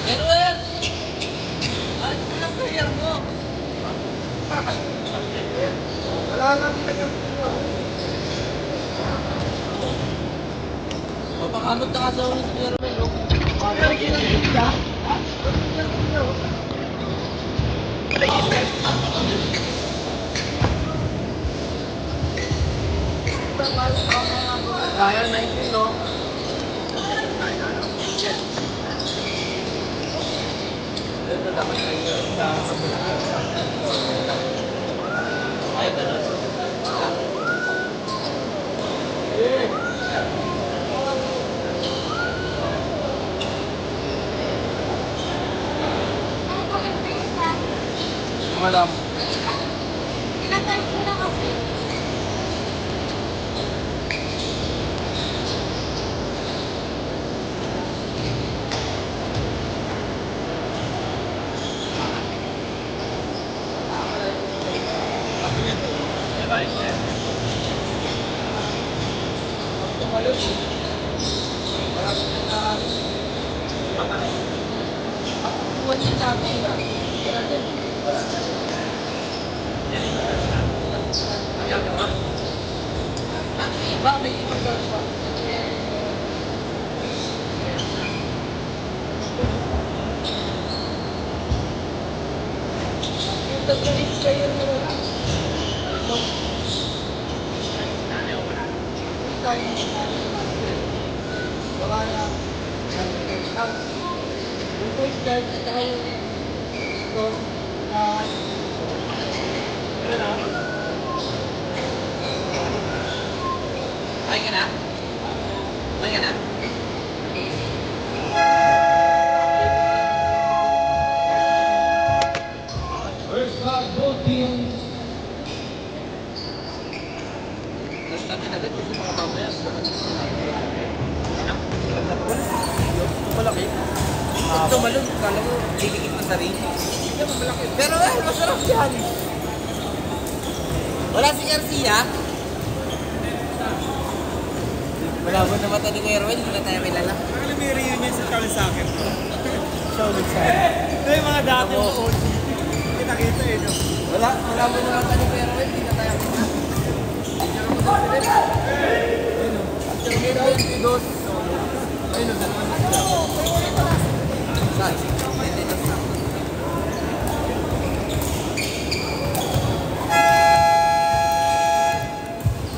Erwin! Ay, ano kaya mo? Wala nang pinagkakuha. Papakamot na ka sa ulit ni Erwin, no? Pero kinagkita. Kaya 19, no? Ito dapat kayo sa Ay, ganun. Malam. Kinatay ko na kasi. Buwan niya sabi. Ba, may ibang pa. Yung taglalit kayo na wala. Wala na. Yung voice guard at tayo doon na Ay ka na? Ay ka na? first blood, both teams. Tapos natin agad kasi mga mamaya. Malaki. Pag tumalon, kala mo, didikit na sa ring. Hindi naman malaki. Pero masarap yan. Wala si Garcia. Malabo na mata ni Kuya Erwin, hindi na tayo kilala. Alam mo yung reunion sa Charles Sacker? Siya ulit sa Ito yung mga dati mo sa OG. Kita-kita eh, no? Malabo na mata ni Kuya Erwin, hindi na tayo kilala.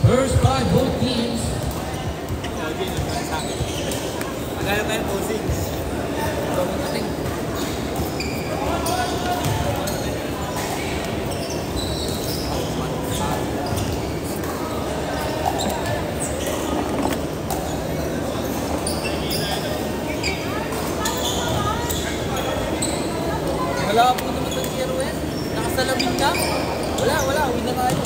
First by both teams. OG ng Charles Sacker. Magana tayo posing. Wala po naman sa si Erwin. Nakasalamin ka. Wala. Uwi na tayo.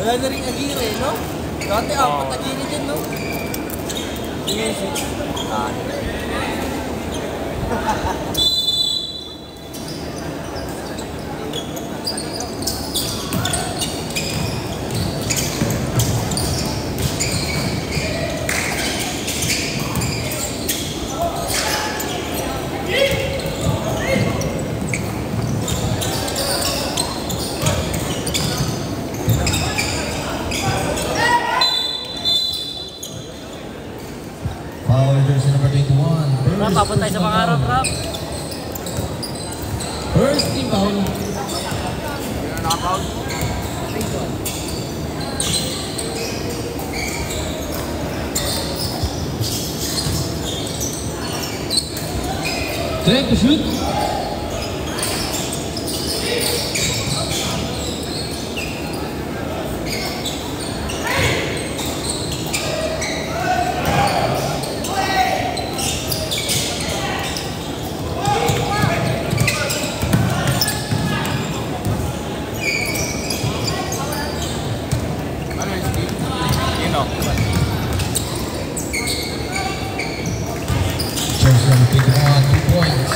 Wala na rin agiri, no? Dati apat agiri dyan, no? Music. Power jersey number 21. Rap, papunta tayo sa pangarap, Rap. First team foul. Knockout. Time to shoot. Jersey number 21, 2 points.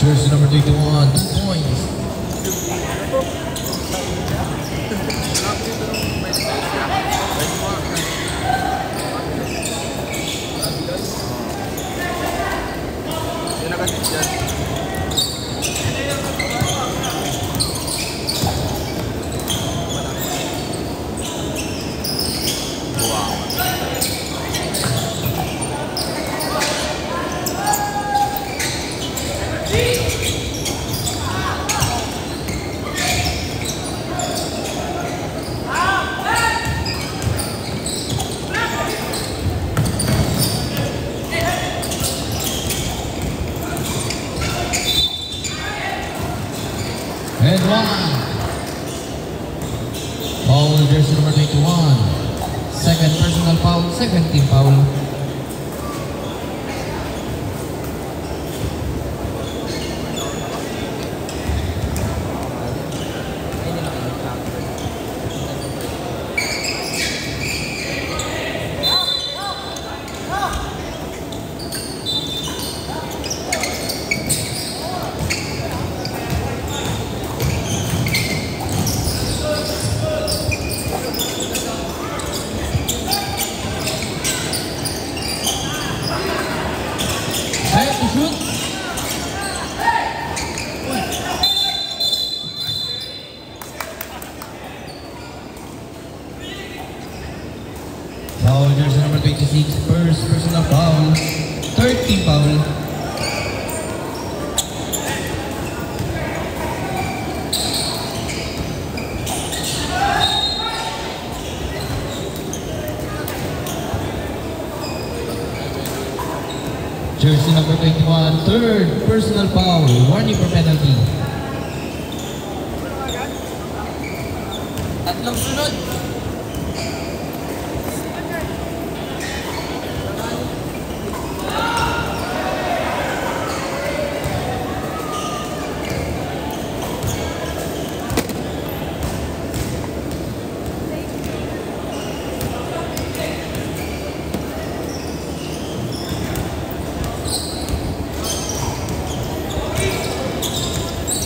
Jersey number 21, 2 points. Yan na kasi dyan. And one. Foul jersey number 21. Second personal foul, second team foul. Time to shoot. Foul jersey number 26, first personal foul, third team foul. Jersey number 21, third personal foul, warning for penalty. Tatlong sunod.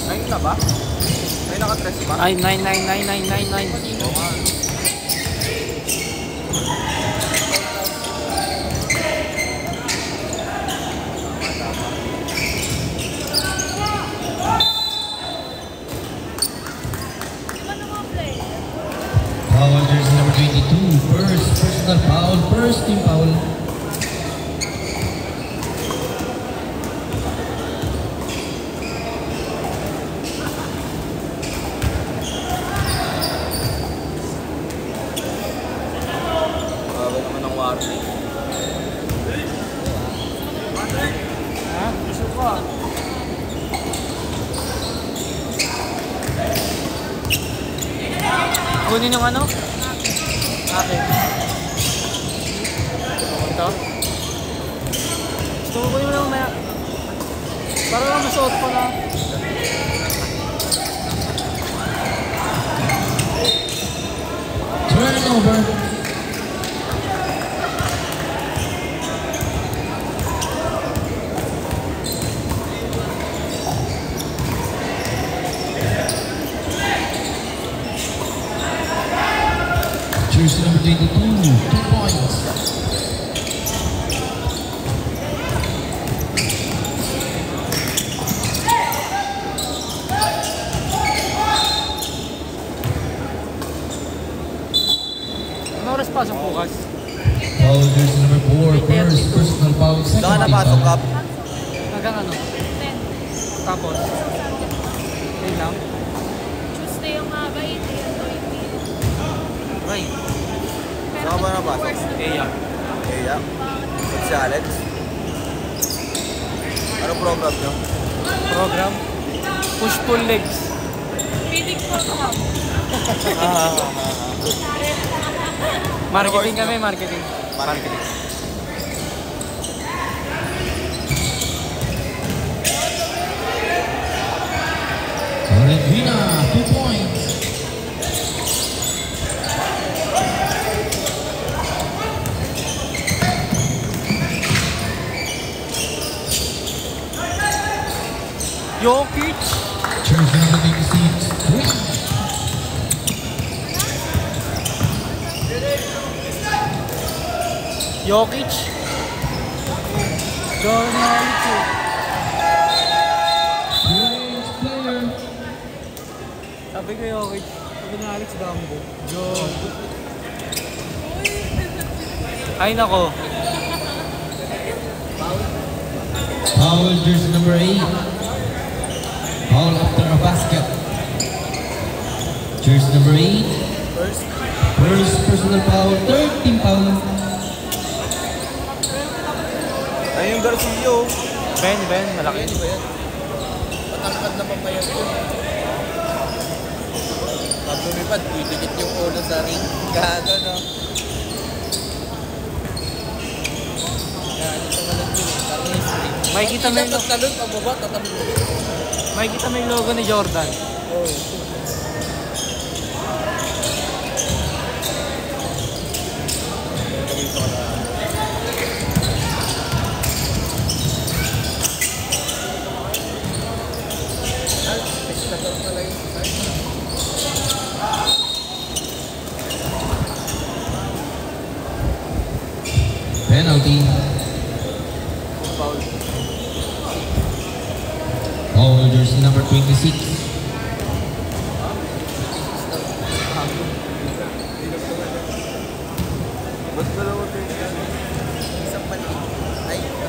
Ayun na ba? May naka-dress ba? Ay, 9999999. Oo nga. Foul jersey number 22, first personal foul, first team foul. Bago naman ang warning. Ha? Gusto ko ah. Kunin yung ano? Akin. Ito? Gusto ko kunin mo lang maya. Para lang masuot ko na. Turnover. Jersey number 22, 2 points. Ano oras pasok bukas? Foul jersey number 4, first personal foul, second Saan ka team napasok, foul. Kap? Hanggang ano? Tapos? Ayun lang? Tuesday yung haba, ito yung 20. Ay, Saan ka ba napasok? Eya. Kaya? Ba't si Alex? Anong program nyo? Program? Push-pull legs. Feeling ko na. Marketing kami, marketing. Marketing. Valentina, 2 points. Jokic. Jersey number 26, Twin. Jokic. Jokic. Twins player. Sabi ko Jokic. Sabi na Alex Gambo. Jokic. Ay nako. Foul, jersey number 8. Foul after a basket. Jersey number 8. First personal foul, third team foul. Ay yung Garcia. Ben, malaki. Ano ba yan? Patangkad naman pa yan yun. Pag lumipad, didikit yung ulo sa ring. Gano, no? Gano sa malag yun. Tarnis ring. Makikita mo yung Tapos talon, pababa, tatalon mo. Makikita mo yung logo ni Jordan. Oo. Penalty. Foul. Foul, jersey number 26. Ba't dalawa tayo? Isang maliit. Ay, yun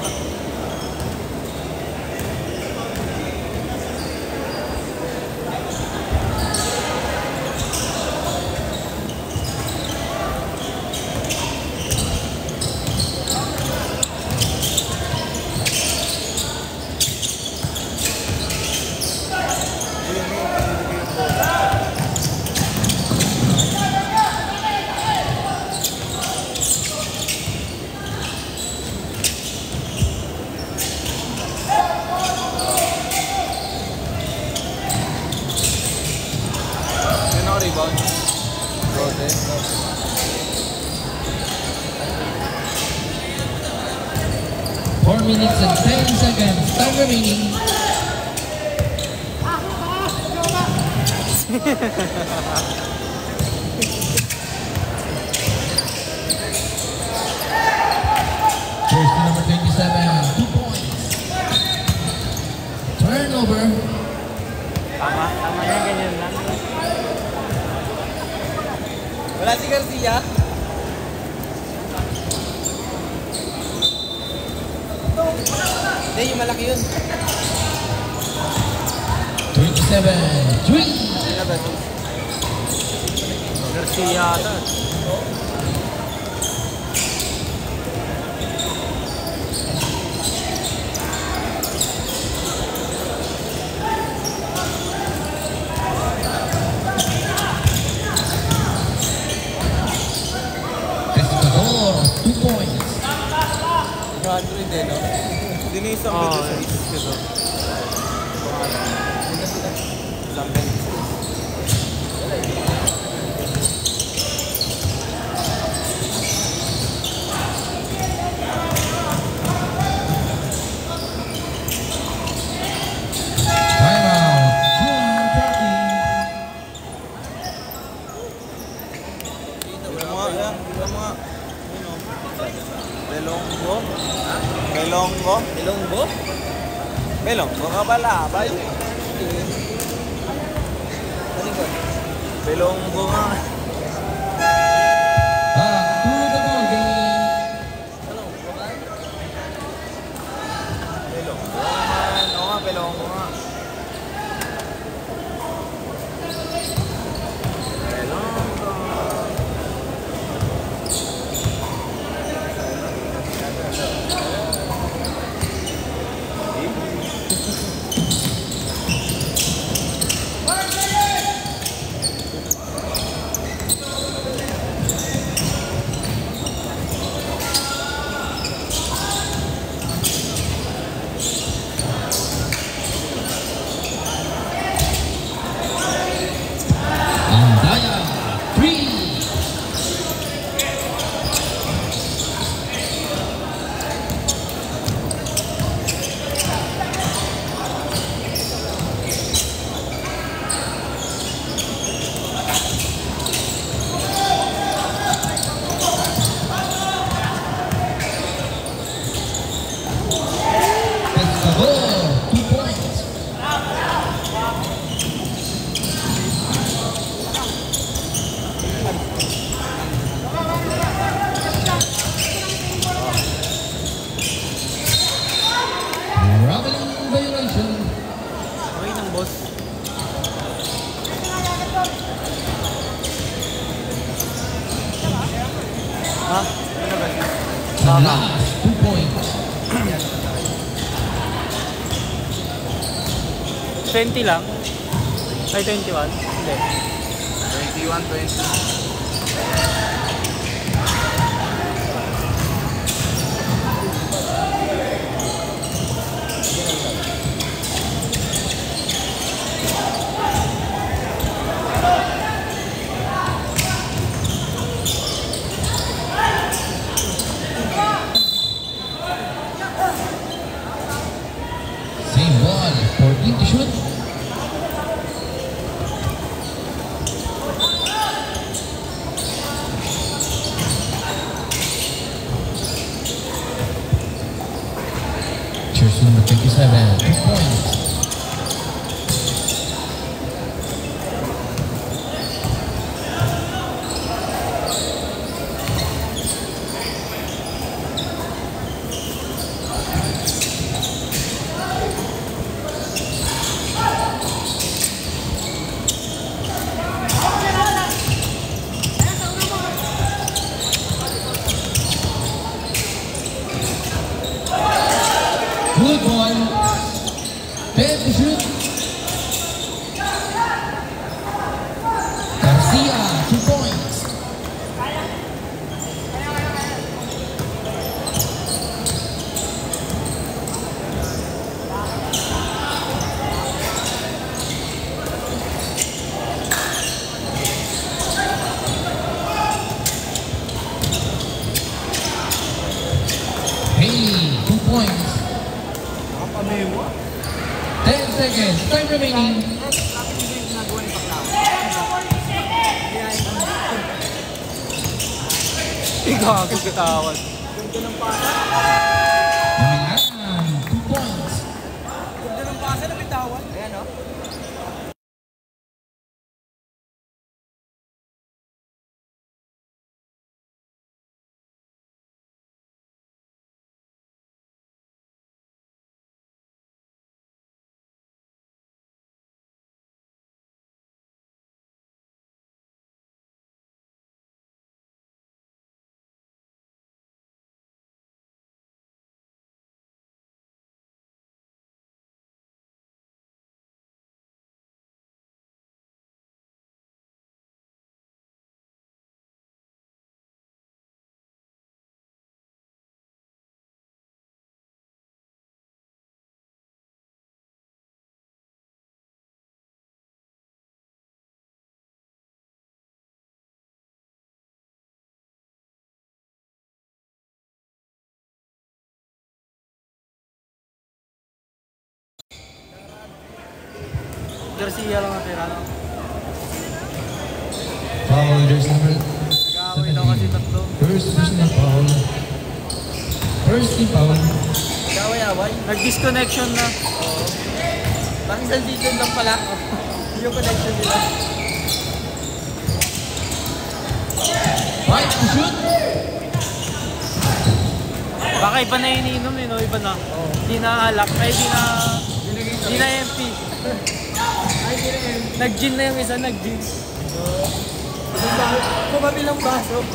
ako rebound. Rode. 4 minutes and 10 seconds. Time remaining. Jersey number 27, 2 points. Turnover. Tama na, ganyan lang. Wala si Garcia. Hindi, yung malaki yun. 27, Twin. Garcia yata. Pescador, 2 points. 100 din, no? Hindi na isang video sa isip ko to. Isang video. Timeout. Juan Party. Belonggo? Ilonggo? Belonggo ka pala, bay. Ano ko? Belonggo nga. Back to the ball game. Ano? Babae? Belonggo naman. Oo nga, belonggo nga. Belonggo. Ha? Sa last 2 points. 20 lang? Ay, 21? Hindi. 21, 20. Same ball. 14 to shoot. Jersey number 27. 2 points. Good ball. 10 to shoot. Garcia, 2 points. Hey, 2 points. 10 seconds. Time remaining. Ikaw ako katawan. Namilaan, 2 points. Ayan, no? Garcia lang ang tira, no? Foul, jersey number Nag-aaway daw kasi 17. tatlo. First personal foul. First team foul. Kaway-away. Nag-disconnection na. Parang isang season lang pala. Yung connection nila. 5 to shoot. Baka iba na yung iniinom eh, no? Iba na. Di na alak. Ay, di na MP. Nag-gin na yung isa, nag-gin. Kumabilang baso.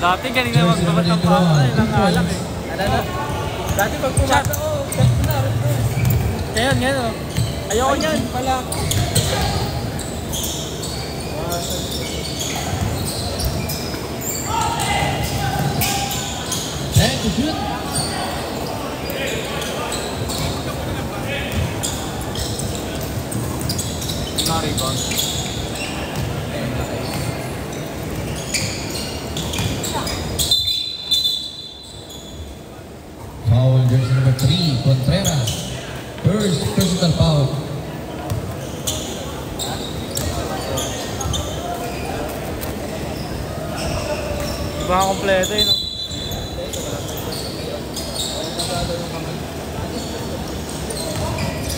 Dati kanina magbabat ng papa eh, nang alak eh. Ano na? Dati pag pumasa, cut na. Ngayon, oh. Ayoko niyan. Pala. To shoot. Na-rebound. Foul, jersey number 3, Contreras. First personal foul. Iba ang kompleto eh, no?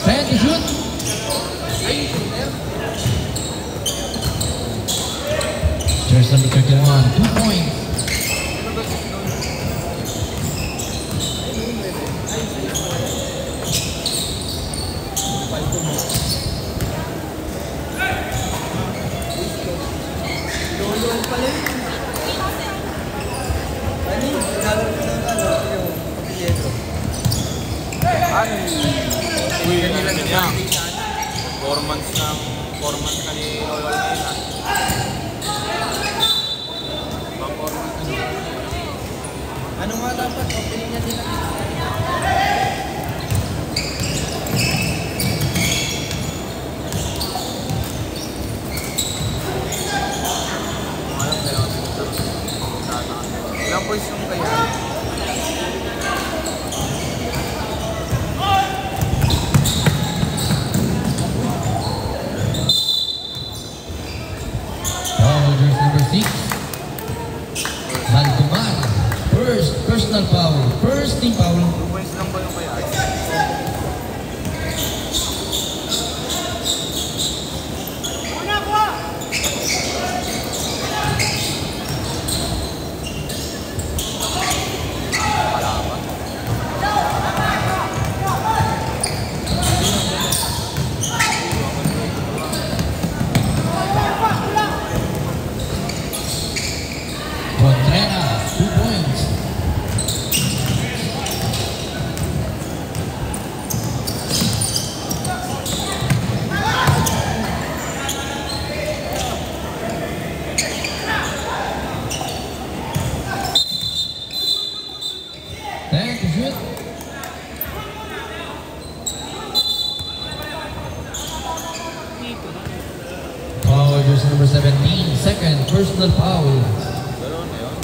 Ten to shoot. Jersey number 31, 2 points. Yan. Uy, Ganyan lang ano yung niya. Sunday na ano. 4 months na ni Loyola Maynila. Pang 4 months na. Ano nga dapat? Opening niya din natin. Alam na lang. Ilang points yung kaya? Foul, jersey number 6. Baltumar. First personal foul. First team foul. 2 points lang ba yung kaya? Contreras, 2 points. Ten to shoot. Foul, jersey number 17. Second personal foul. Gano'n na yun.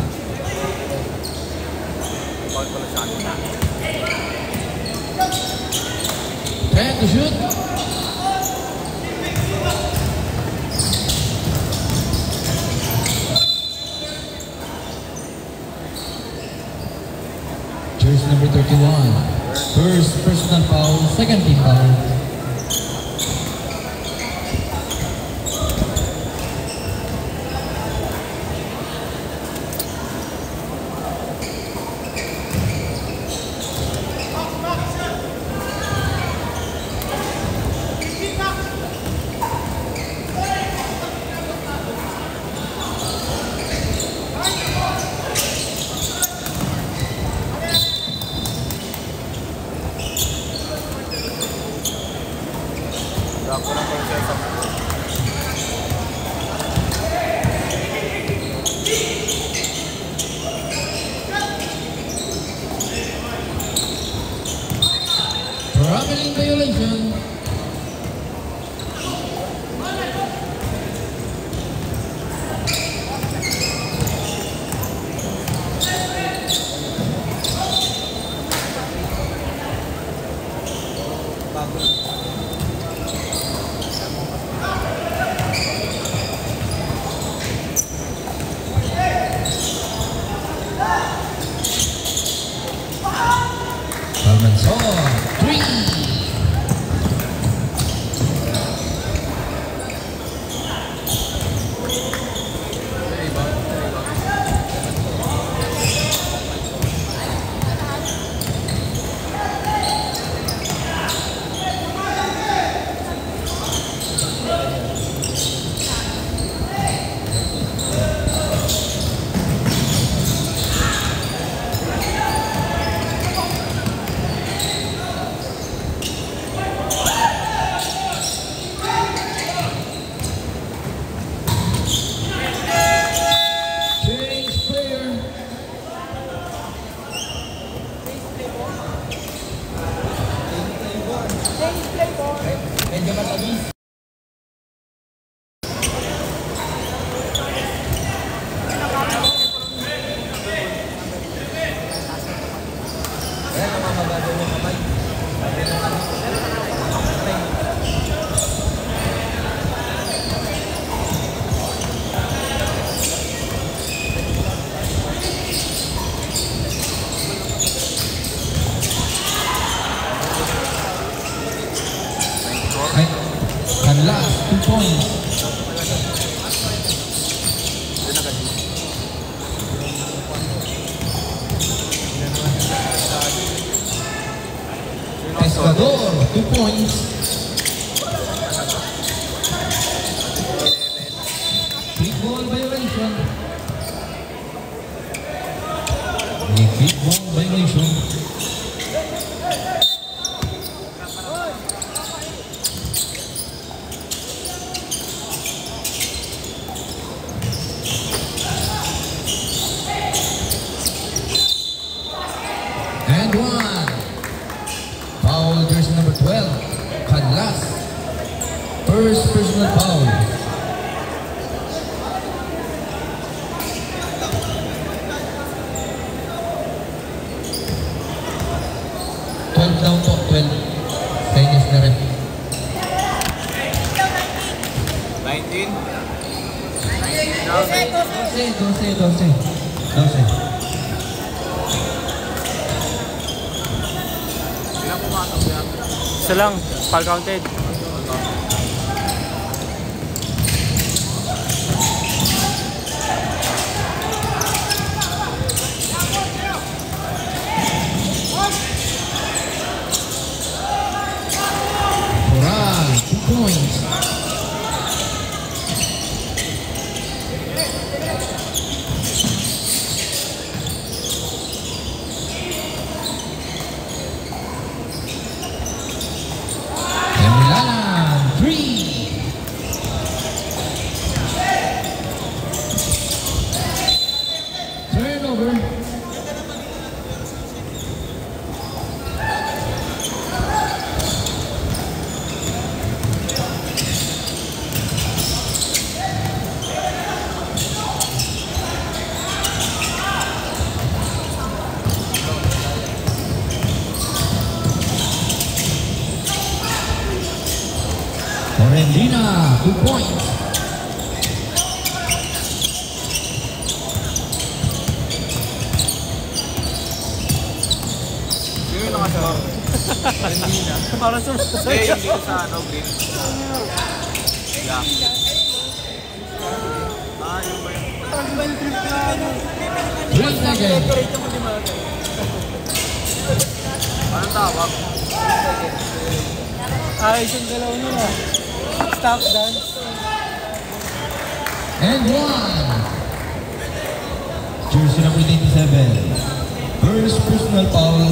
Foul pala sa akin na. 10 to shoot. Jersey number 31. First personal foul, second team foul. Ako lang pala siya sa Traveling violation. Almanzor, 3. Medyo matamis. Kaya namamagado yung kamay. Canlas, 2 points. Pescador, 2 points. Big ball violation. Big ball violation. First personal foul. 12 down po, 12. Tennis na rin. 19. 12. Ilang pumatong yan? Isa lang, foul counted. Moral, 2 points. Emiliana, 3. Turnover. Orendina, 2 points. Sino yung nakasama? Parang Hindi, sumasaya. yung dito sa ano, green. Yeah. Ah, yun ba yun? 3 seconds. Anong tawag? Ayos yung galaw nyo na. Stop dance. And 1. Jersey number 87. First personal foul.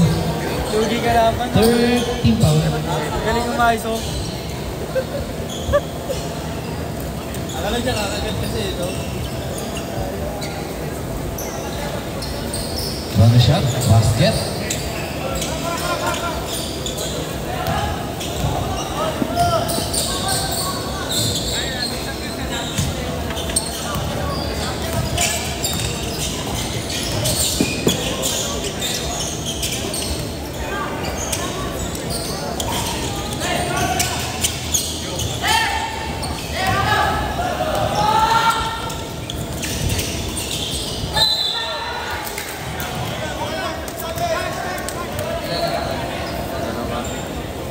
Lugi ka laban. Third team foul. Galing yung ayos oh. Akala dyan, kakagat kasi ito. Bonus shot, basket.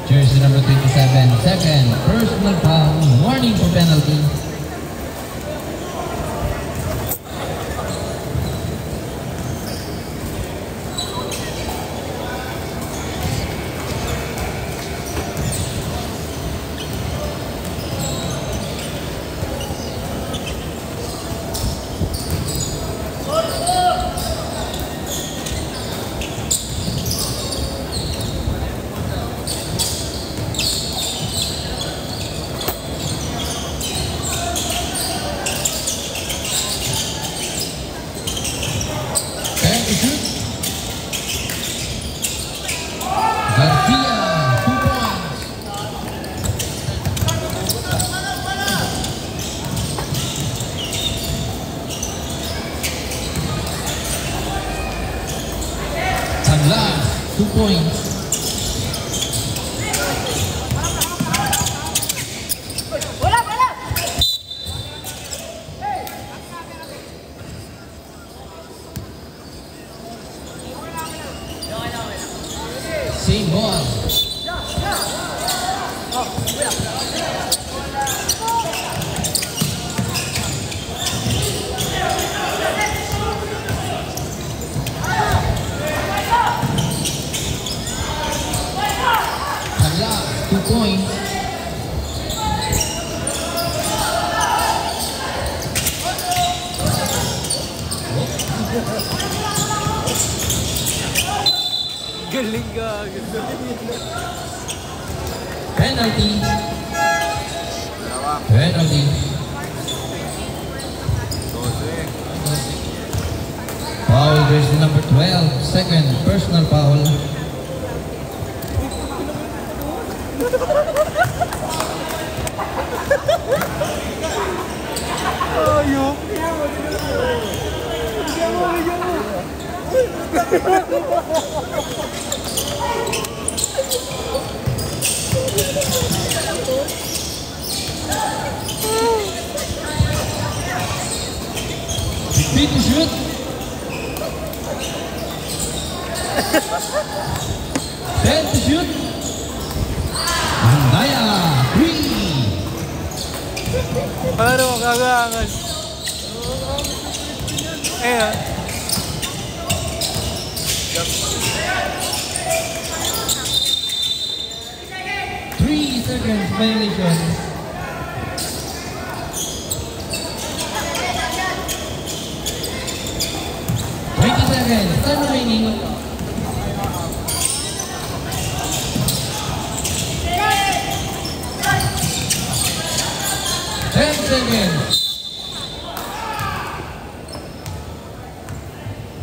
Jersey number 27, second personal foul, warning for penalty. And to shoot. Garcia, 2 points. Taglas, 2 points. Same ball. Taglas, 2 points. Galing ka. Penalty. Dalawa. Penalty. 12. Foul jersey number 12, second personal foul. Beat to shoot. Ten to shoot. Andaya, 3. Paano makagaangan? Eh, 3 seconds violation. Seconds, time remaining. Ten seconds.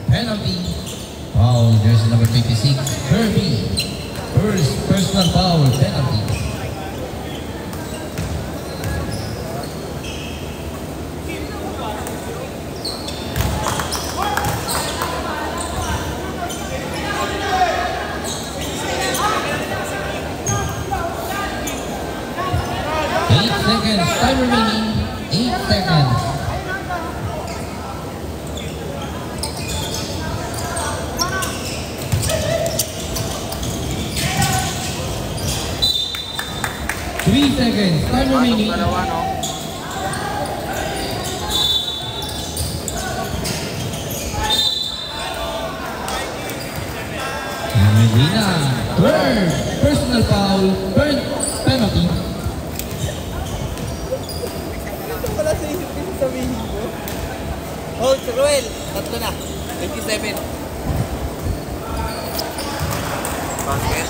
Penalty. Foul, jersey number 26, Kirby. First personal foul, penalty. Time remaining, 8 seconds. Three seconds, time remaining. Dalawa, no? Medina, third personal foul, third penalty. Wala sa isip ko sabihin ko. Oh, Ruel, tatlo na. 27. Basket.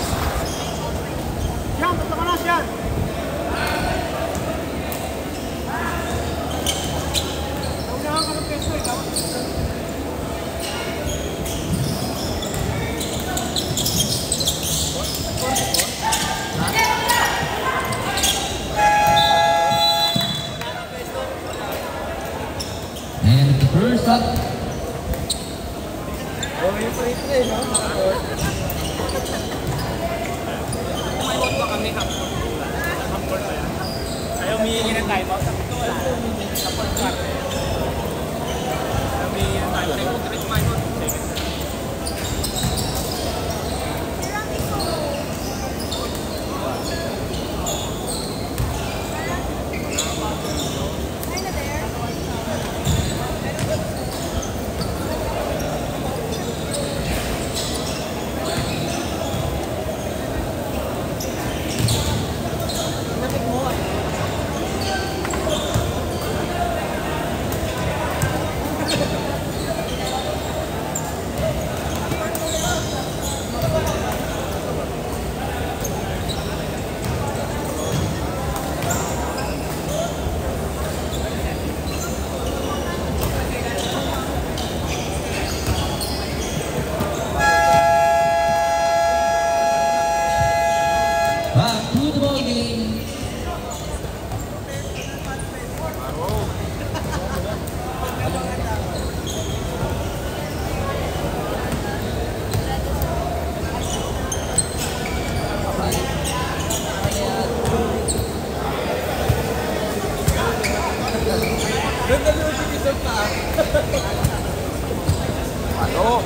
Siyan, tatlo ka na, Siyan. Naunahan ka ng peso eh, dapat. And the first up. Oh, yung free play, no? May hot pa kami, half-court. Half-court pa yan. Ayaw humihingi ng time out. Sabi ko wala. Half-court pa. Ayaw humihingi ng time out. Ayaw humihingi ng time out. Back to the ball game.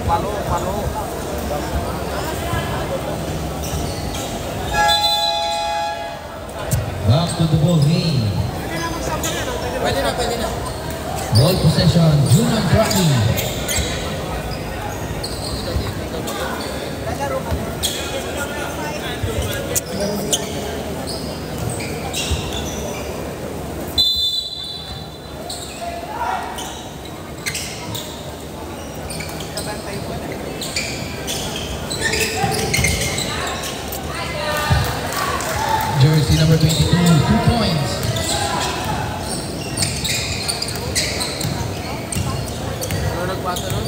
Palo. Back to the ball game. Pwede na. Ball possession, Junan Cracking. Jersey number 22, 2 points. Ano nagpasa nun?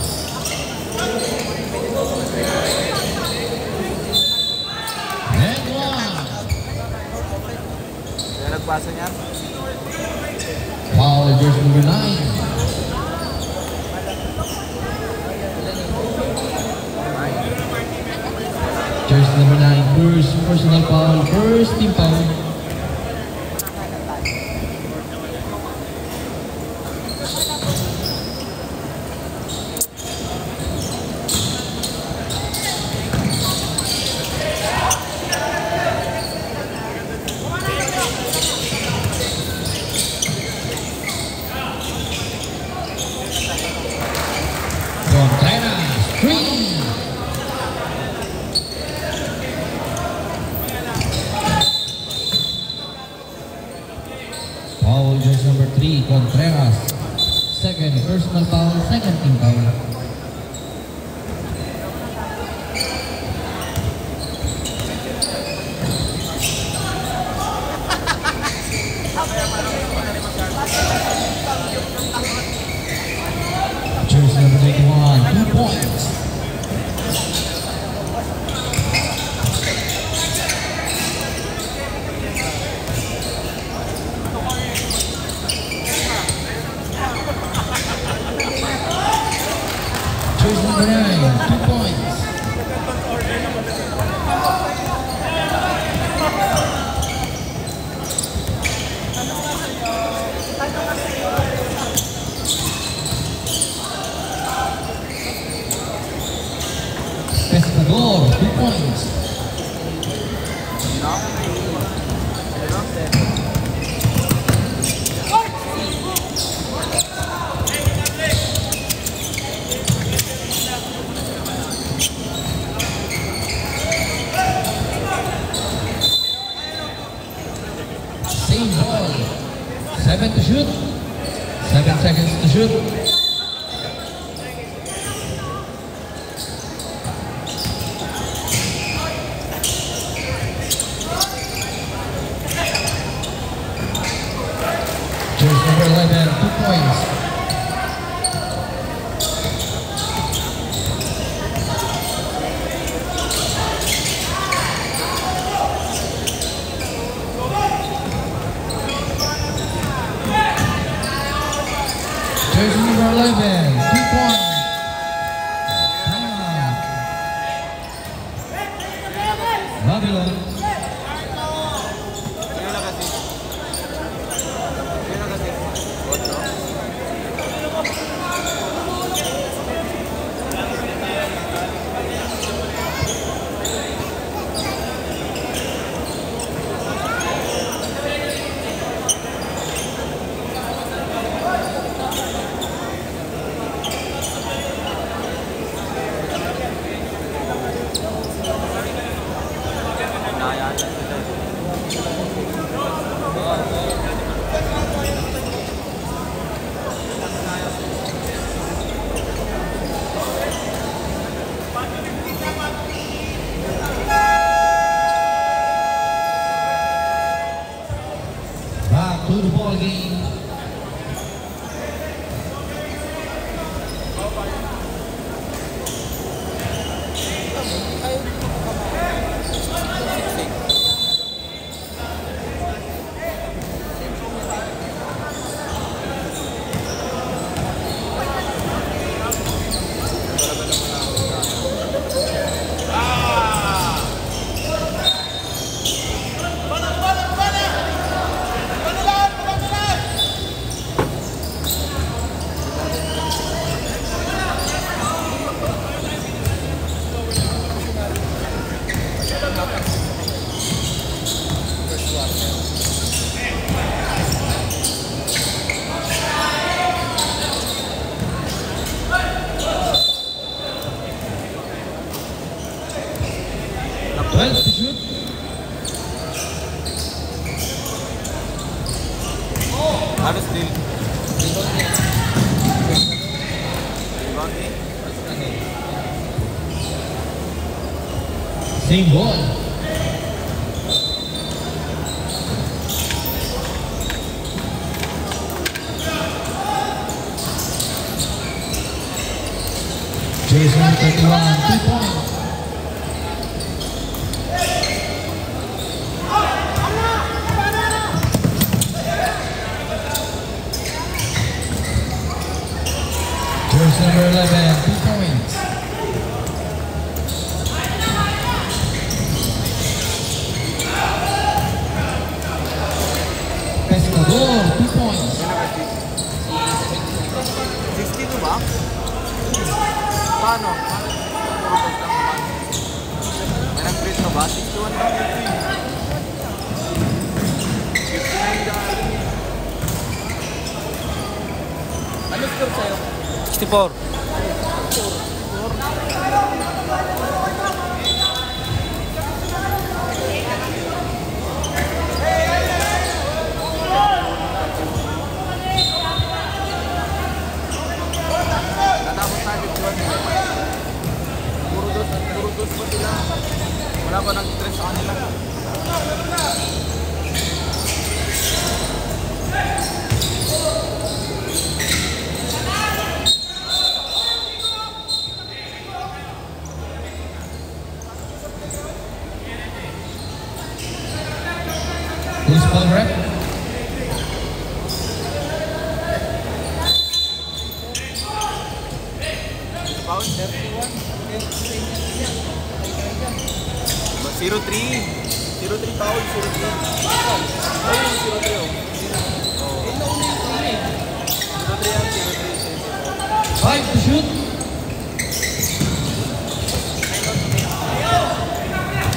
And one. Kaya nagpasa niya. Foul, jersey number 9. first personal foul, first team foul. Contreras, 3. Foul, jersey number 3, Contreras. Second personal foul, second team foul. Jersey number 21, 2 points. Jersey number 9, 2 points. Pescador, 2 points. Same ball. 7 to shoot. 7 seconds to shoot. Jersey number 11, 2 points. Jersey number 11, 2 points. Timeout. Babylon. Back to the ball game. To shoot. Harus di Same ball. Jersey number 31, 2 points. Jersey number 11, 2 points. Matador, 2 points. 62 ba? Paano? May nag-print na ba? 61 lang yun. 59 lang. Ano score sa'yo? 64. Natapos tayo 51. Puro dos pa sila. Wala pa nag-stress sa kanila. Who's ball rep? Foul, 31. 0-3. 0-3 foul, 0-3. Ayun, 0-3 oh. 0-3 yan, 0-3. 5 to shoot.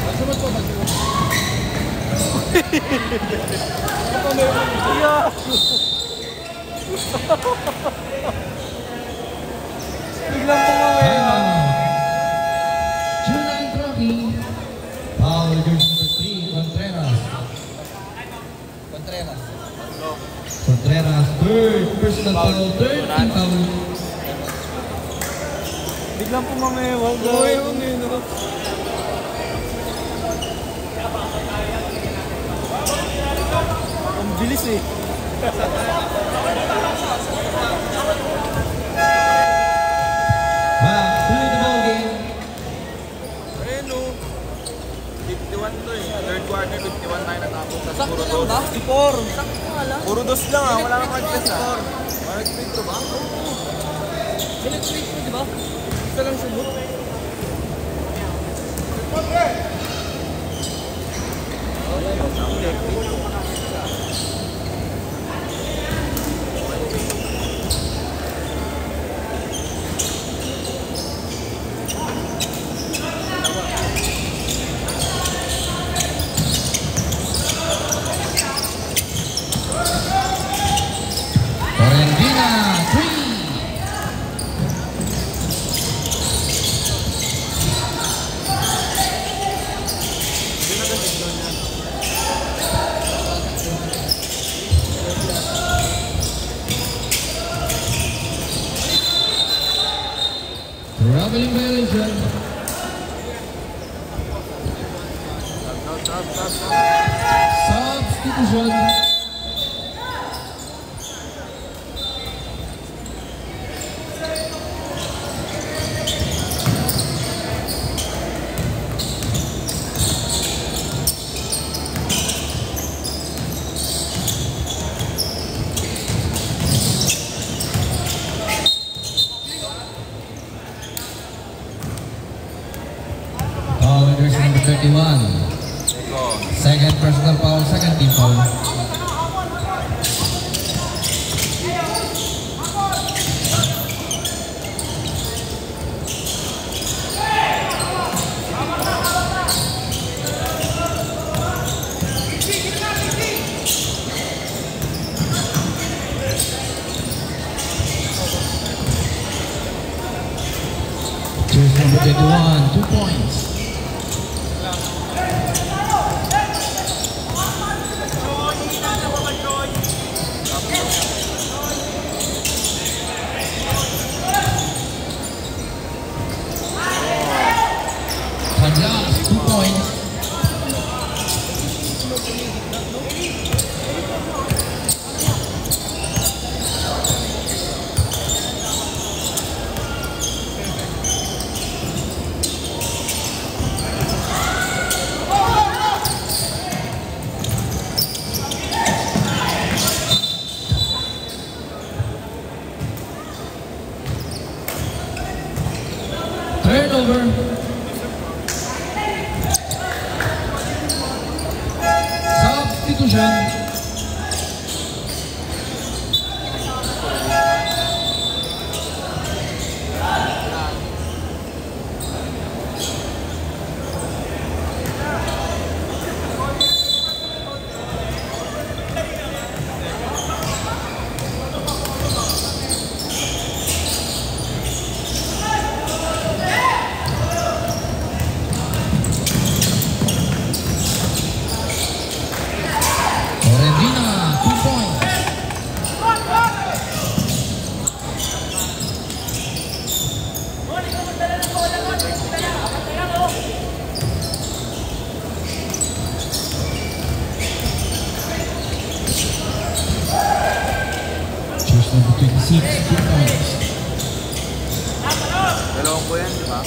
Magsunod po. Biglang pumawin. Julian Trophy. Foul, jersey number 3, Contreras. Contreras, third personal foul, third team foul. Biglang pumamewag. Ang bilis eh. Tuloy the ball game. Ayun o. 51 to eh. Third quarter, 51 tayo natapos. Tapos puro dos. 64. Puro dos lang ah. Wala nang mag-press ah. Mag-press to ba? Electric mo, di ba? Isa lang subok. Fiorentina, 3. Traveling violation. Substitution. Foul, jersey number 31. Second personal foul, second team foul. Jersey number 21, 2 points. Padlas, 2 points. Turnover. Substitution. number 26, 2 points. Dalawang po yan, di ba?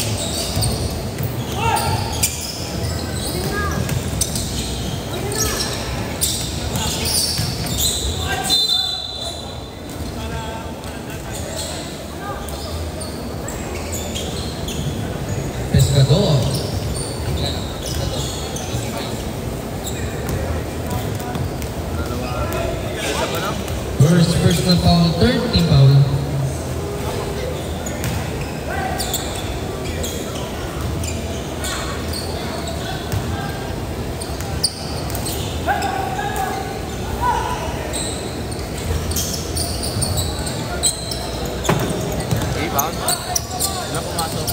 Pescador. Isa pa lang. First personal foul, third team foul. Rebound. Wala pumasok.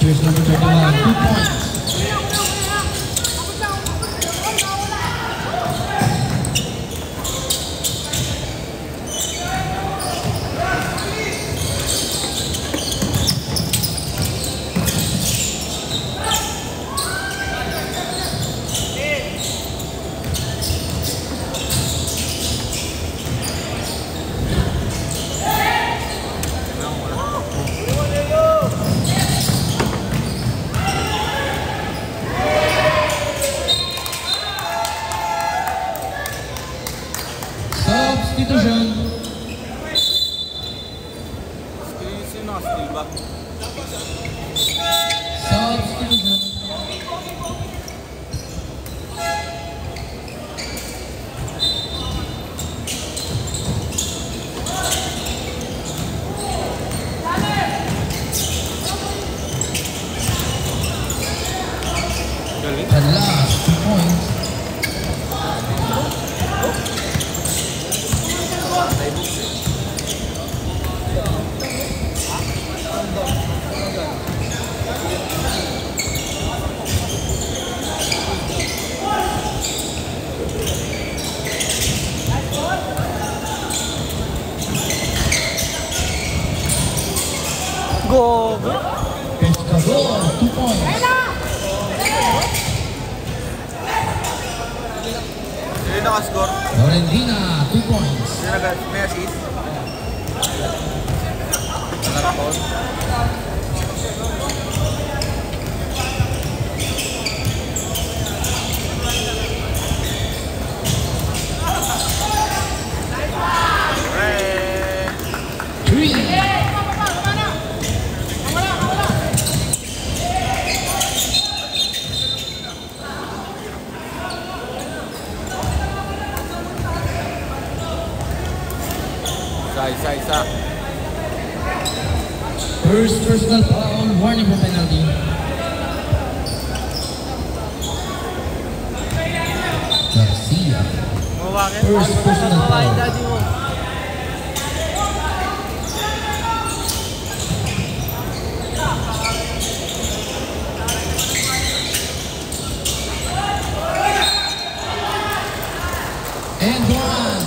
Here's number 31, 2 points. Substitution. Sino naka-steal ba? Substitution. Galing. The last 2 points. Go! Pescador, 2 points. Sino naka-score? Lorendina, 2 points. Sino may assist? Naka-foul. Hooray! 3. Isa. First personal foul, warning for penalty. Garcia. Bakit? First personal Babae foul. daddy mo. And one.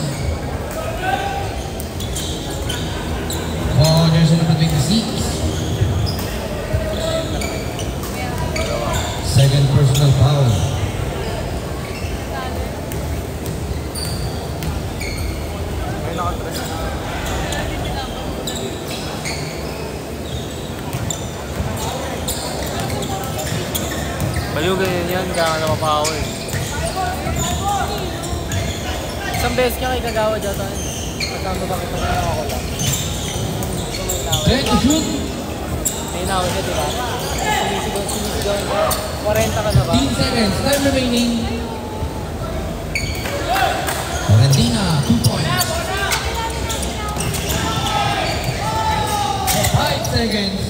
Oh, there's number 26. Second personal foul. May naka-dress. Baliw ganyan yan, kaya ka na mapahaw eh. Isang beses ka kay Kagawa dyan tayo. Magkano ba kita na ako lang? Ready to shoot. May inawin ka, di ba? Sinisigaw ka. 40 ka na ba? 15 seconds. Time remaining. Valentina, 2 points. 5 seconds.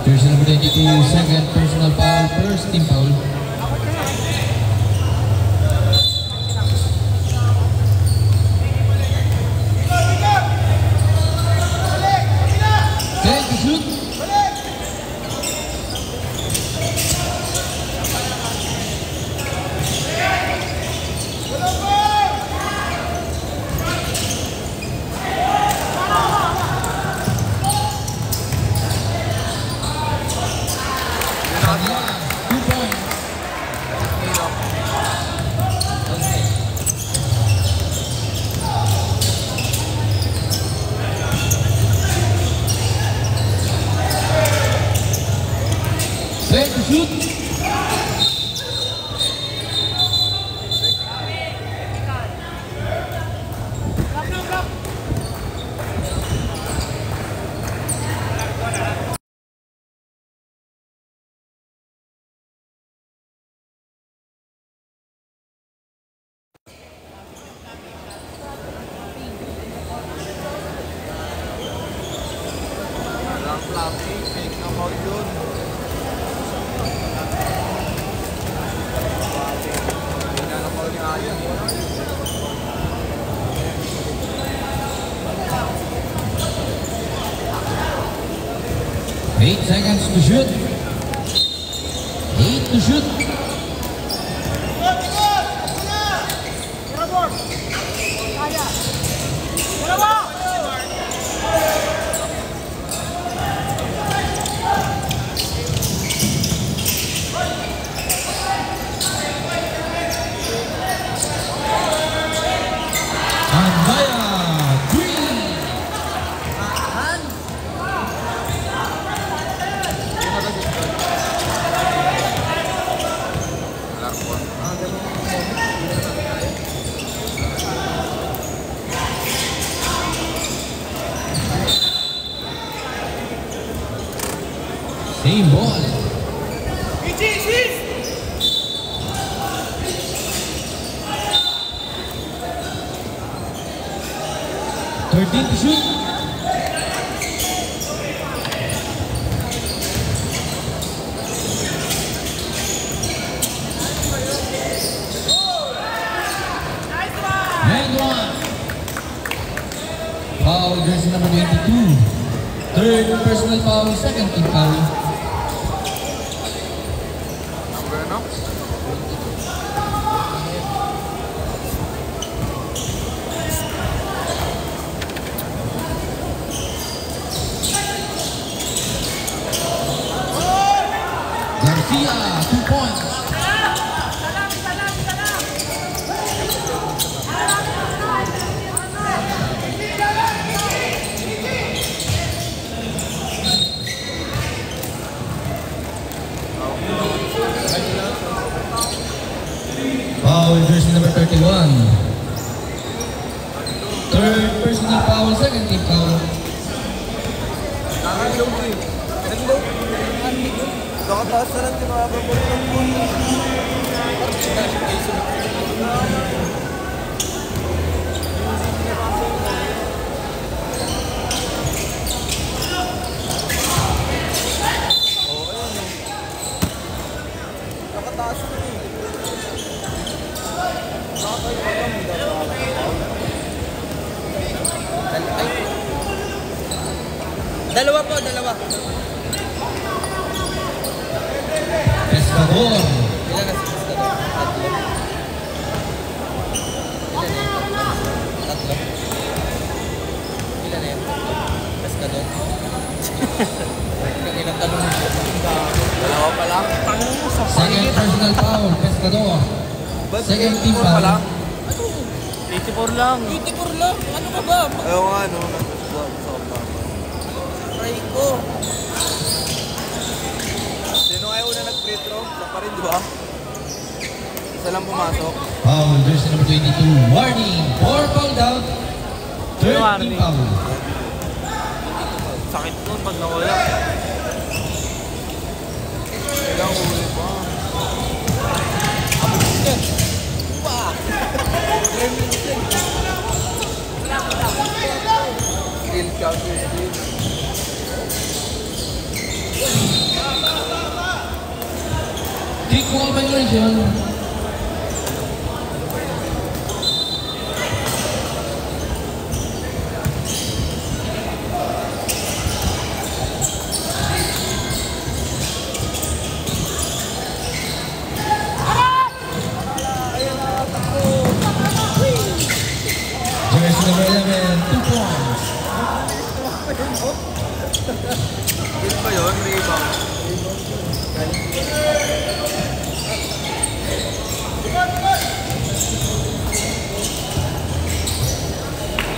Jersey number 22, second personal foul, first team foul. Ten to shoot. Ten to shoot. Walang flapping, fake na foul yun. Hindi na foul ni Ayan. 8 seconds to shoot. 8 to shoot. Andaya, 3. Same ball. 13 to shoot. And one. Foul, jersey number 22. Third personal foul, second team foul. Number ano? Garcia, 2 points. Foul, jersey number 31. Third personal foul, second team foul. Nakakilog ko eh. Nakakilog. Nakataas na lang tinakabang ko rin ang pool. Nakataas na eh. Dalawa po, dalawa. Pescador. Ilan na si Pescador? Tatlo. Ilan na yan? Pescador. Ilang tanong mo? Dalawa pa lang. Second personal foul, Pescador. Second team pa foul. lang. 84 lang. 24 lang. Ano ka ba? Ayaw nga no. Try ko. Sino ayaw na nag-free throw? Sa pa rin, di ba? Isa lang pumasok. Foul, jersey number 22. Warning, 4 fouled out. Third team Warning. foul. Sakit nun pag nawala. Kailangan ulit pa. counter speed. Kick ball violation. Jersey number 11, 2 points. Yun ba yun? Rebound.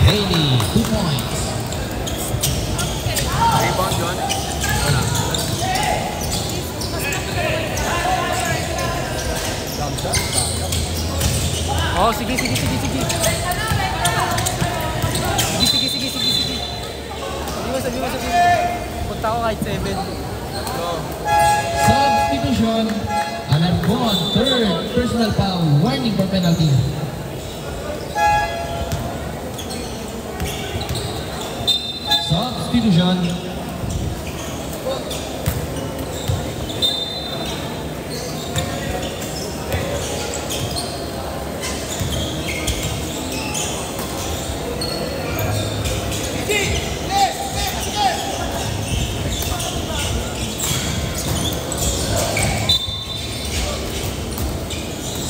Haley, 2 points. Rebound yun. Oh, sige. Sige. Sabi mo. Punta ko kahit 7. Substitution. Alarcon, third personal foul. Warning for penalty. Substitution.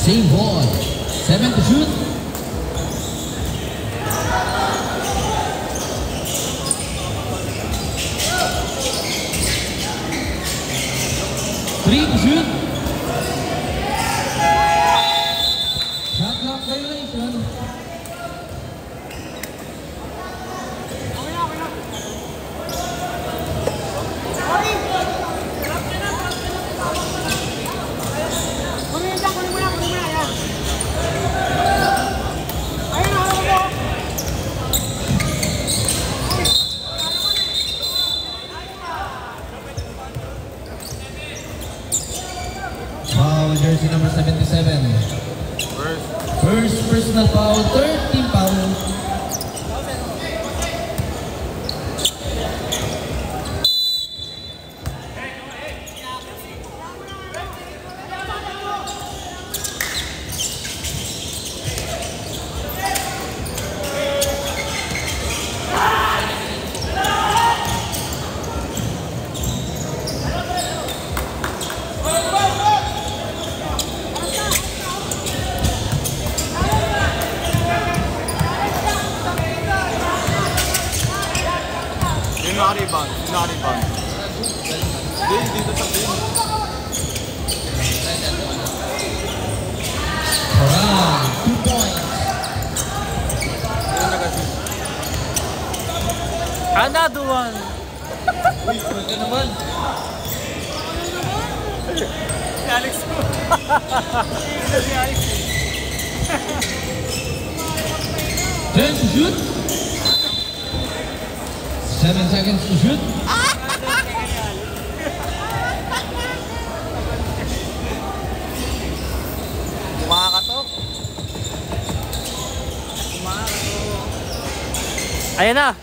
Same ball. 7 to shoot. Three to shoot. Shot clock violation. Foul, jersey number 77. First personal foul, third team foul. Rebound. Dito sa team. Corral, 2 points. Another one. Uy, ka naman. Si Alex po. Si Alex. 10 to shoot. 7 seconds to shoot. Kumakatok. Ayan na.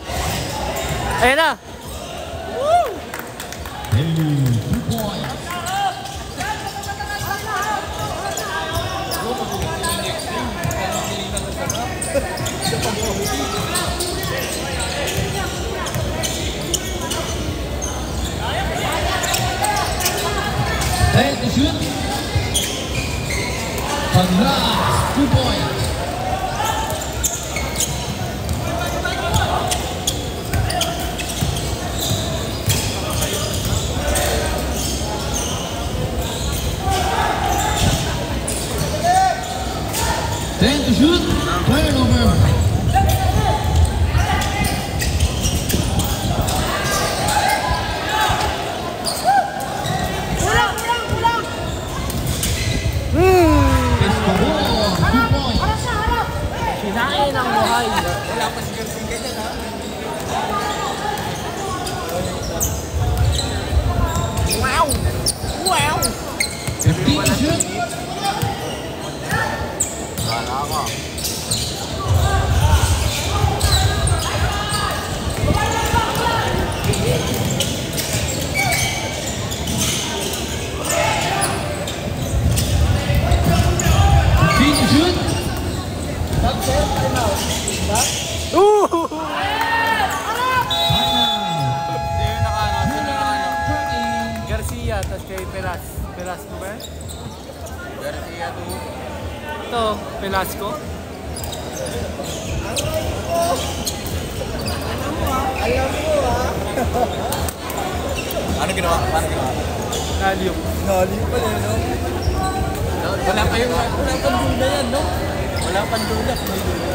Haley, 2 points. To shoot. Paglas, 2 points. Then to shoot. Turnover. Kinain ang buhay. Wala pa si Gerson ganyan, ha? Wow! 15 to shoot. Wala ka. Timeout. Hindi yung nakano. Sino yung nakano? 30. Garcia, tapos kay Pelas. Pelasco ba yan? Garcia to. Ito, Pelasco. Ano ginawa? Paano ginawa? Nalium. Nali pa rin, no? Wala pa yung... Wala pa dula yan, no? Wala pa dula. May dula.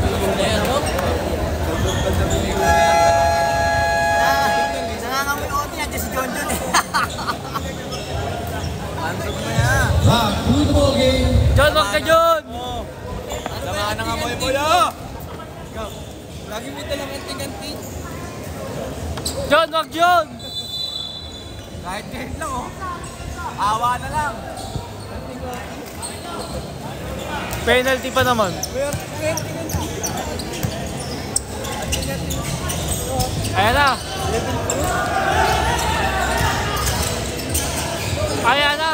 Dula yan, no? Nangangamoy ako niya, si John John eh. Ansok mo yan. Back to the ball game. John, wag ka John! Sama na nga mo yung bola! Lagi may dalang anting-anting. John, wag John! Kahit kahit lang, oh. Awa na lang. Penalty pa naman. Ayan na! Ayan na!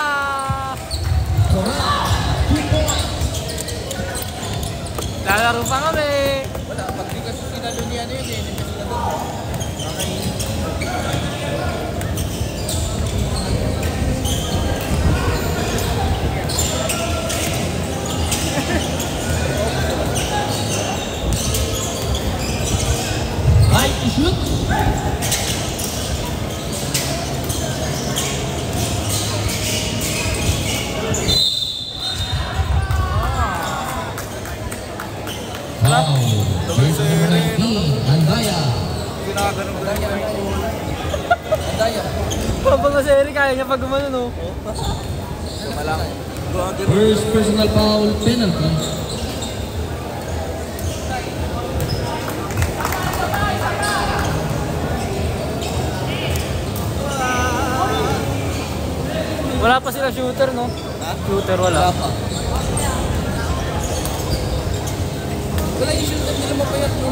Lalaro pa kami! Wala, pag di kasi sinalo niya ano yun, hindi kasi sinalo. Right to shoot. Wow. Jersey number 19, Andaya. Ginaganon ko lang yan. Andaya. Pabang kasi Eric, kaya niya pag gumano, no? Tama lang. First personal foul penalty. Wala pa sila shooter, no? Shooter, wala. Wala yung shoot na nila mapayat mo.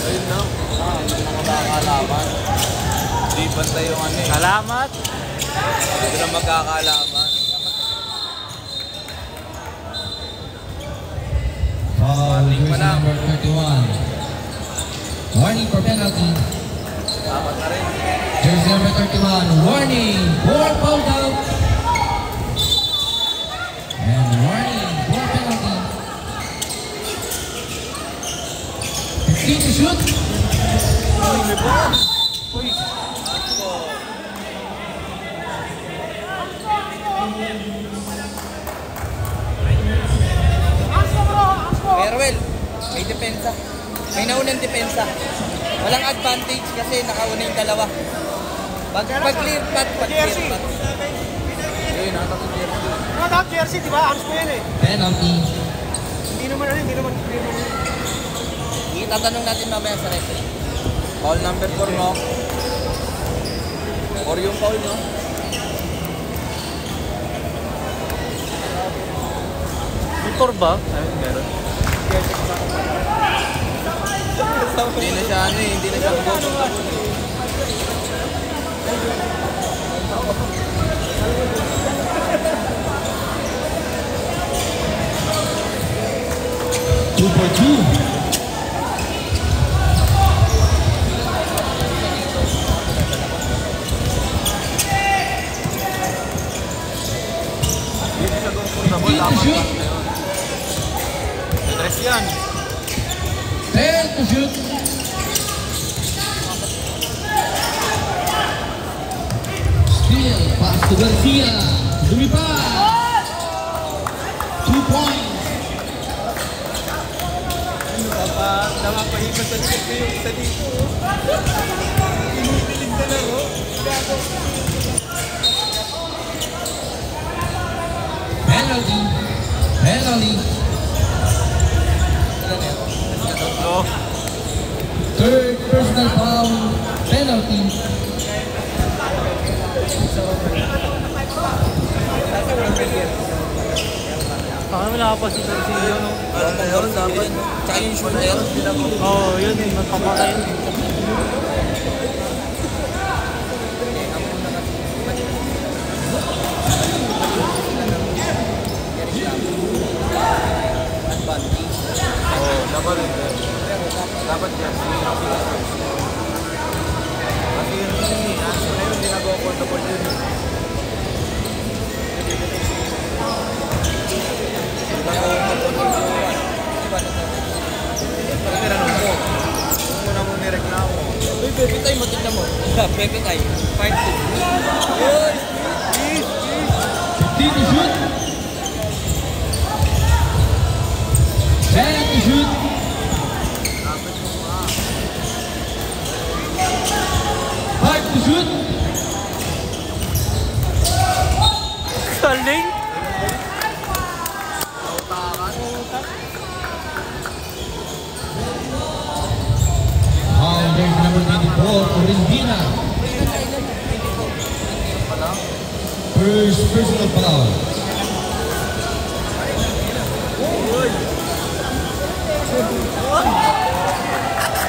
Ayun na. Mga makakalaman. Di bantay yung ano eh. Salamat! Hindi sila magkakalaman. Foul jersey number 31. Warning for penalty. Dapat na rin. Jersey number 31, warning, four foul out. And warning, four penalty. 15 to shoot. Merwell, may depensa. May naunang depensa. Walang advantage kasi nakauna yung dalawa. Pag-clear path, pag-clear path. Ayun, nakatapos yung jersey. Top jersey, di ba? Aros ko yan eh. Penalty. Hindi naman clear. Itatanong natin mamaya sa referee. Foul number 4, no? 4 yung foul, no? Motor ba? Ayun, meron. Hindi na siya ano eh, hindi na siya mag-go. 2 for 2. Hindi siya gumpunta mo, tama shoot. lang na yun. Address yan. 10 to shoot. Still, pass to Garcia. Lumipad. 2 points. Nakapahiman sa likod ko yung isa dito. Pinipilig na lang, oh. Penalty. Penalty. Oh. Third personal foul. Penalty. Parang wala pa si Garcia, no? Parang meron dapat. Tsaka yung shooter. Oo, yun eh. Magpamatay yun. Pepe tayo. Part 2. 15 to shoot. 10 to shoot. 5 to shoot. Galing! There's number 24, Corindina. First personal foul.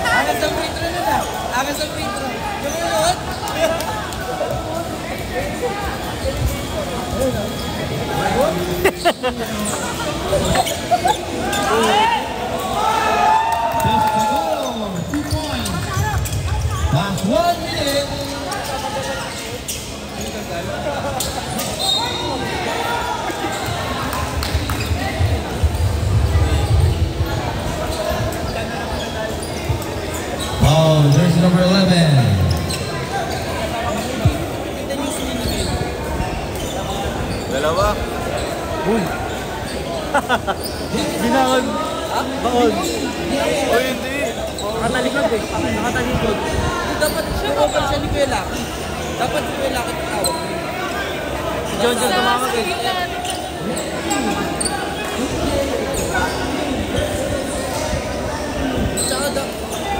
Angas ang free throw nun ah. Angas ang free throw. Kumunod. Descagoro, 2 points. Last 1 minute. Oh, there's number 11. Dalawa. Binangon. Baon. O hindi. Nakatalikod eh. Nakatalikod. Dapat siya open siya ni Kuya Lucky. Dapat si Kuya Lucky tawag. Si John John tumawag eh. Tsaka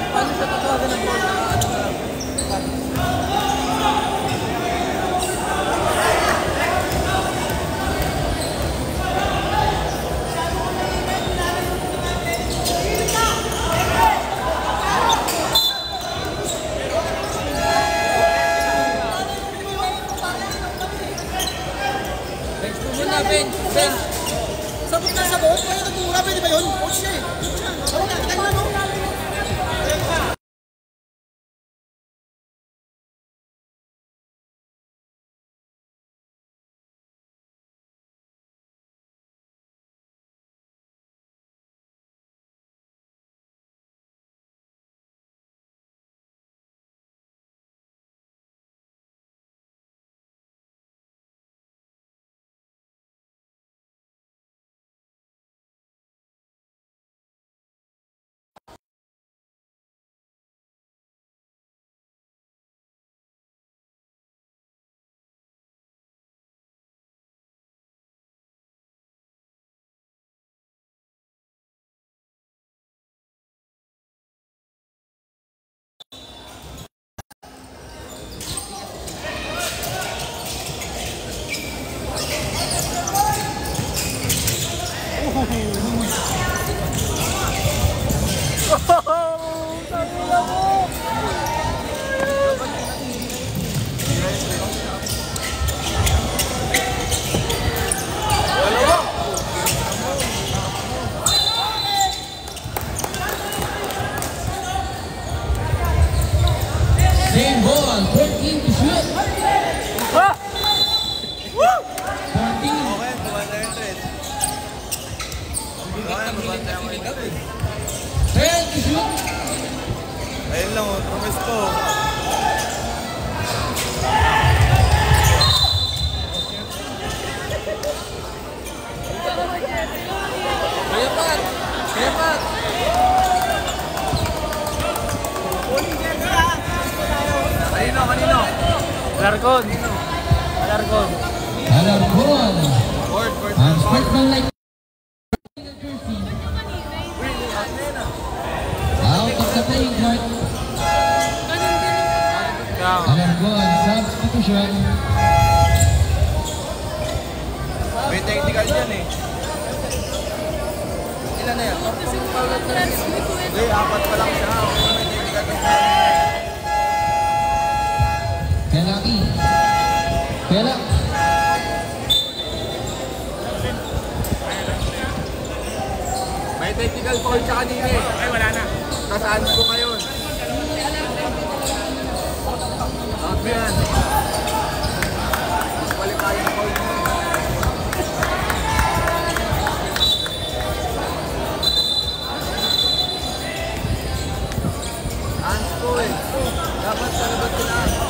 paano siya tatawagan ng ball? Ben. Sabot na sabot, kaya nagmura, pwede ba yun? Coach siya eh. Sabot na, kaya mo. Same ball, 14 to shoot. 14. Okay, bumanda yung trend. Okay, bumanda yung trend. 10 to shoot. Ayun lang, promise ko. Kaya Pat! Kaya Pat! Kanino? Alarcon. Alarcon. Alarcon. Board. Unsportsmanlike. Out of the playing court. Alarcon, substitution. May technical dyan eh. Ilan na yan? Hindi, 4 pa lang siya. May technical dyan. Kelaki. Kelak. May technical foul siya kanina eh. Ay, wala na. Nasaan ko ngayon? Out mo yan. Qualify yung foul mo. Hands ko eh. Dapat sa labas sila.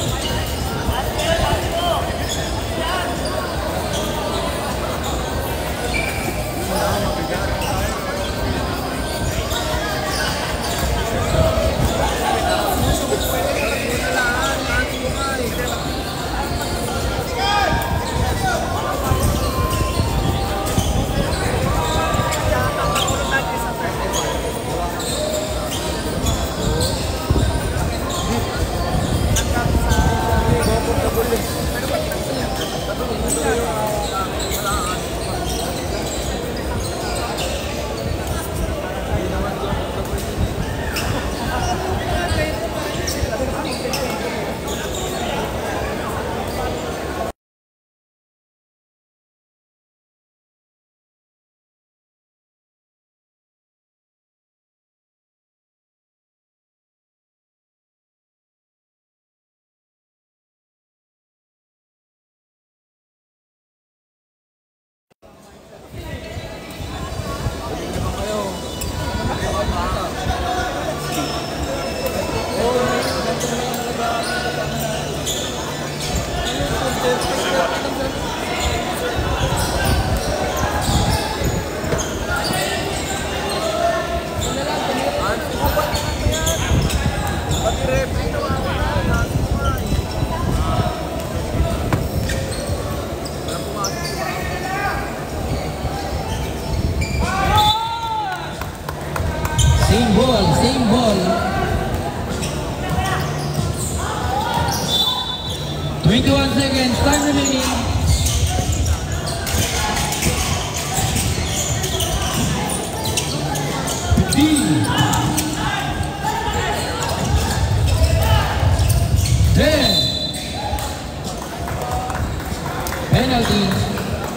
Penalty.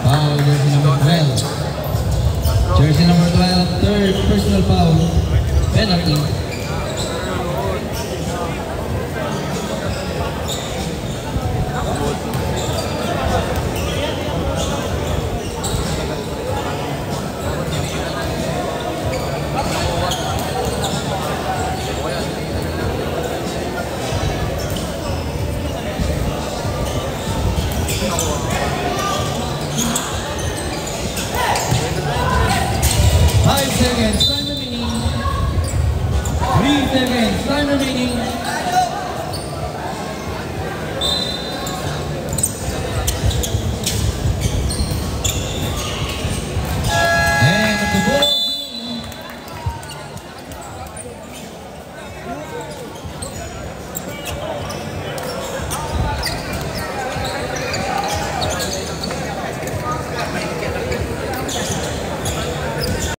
Foul, jersey number 12. Jersey number 12, third personal foul. Penalty. 5 seconds, time remaining. 3 seconds, time remaining.